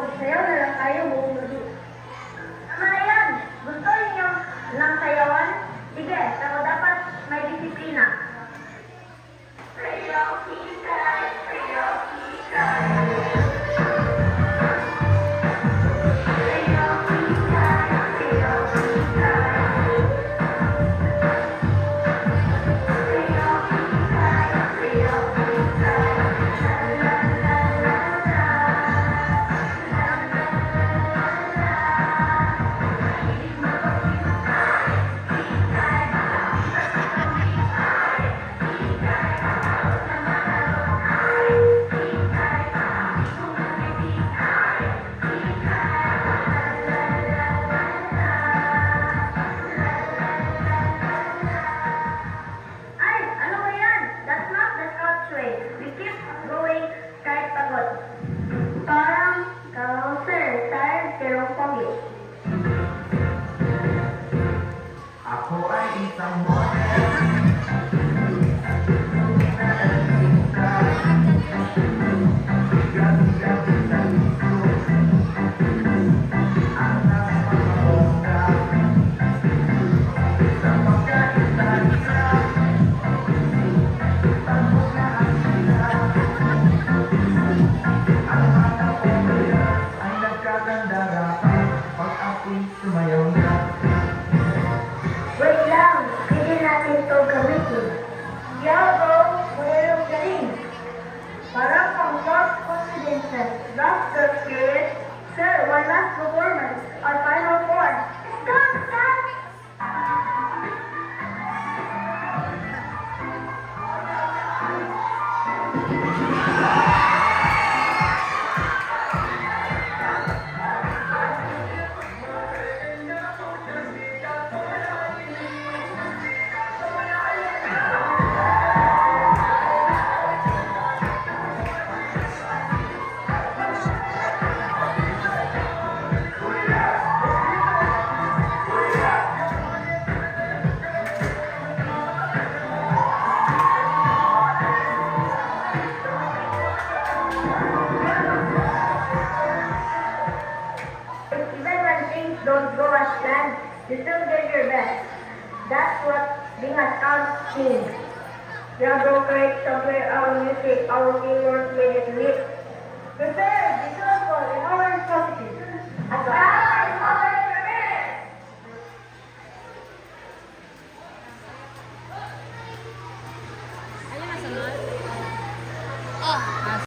Magsayaw na lang tayo buong gabi. Tama na yan! Gusto niyo ng sayawan? Sige, pero dapat may disiplina. Ay, ano ba yan? That's not the Scots way. We keep going kahit pagod. Parang sir, tired pero pogi. Ako ay isang model. Sumayaw na. Wait lang, hindi natin ito gamitin. Yago, mayroong galing. Parang pang lost confidence. Lost the spirit. Sir, one last performance. Our final four. Stop, stop! Even when things don't go as planned, you still give your best. That's what being a scout means. Yago creates somewhere our music, our teamwork made it lit. Prepare!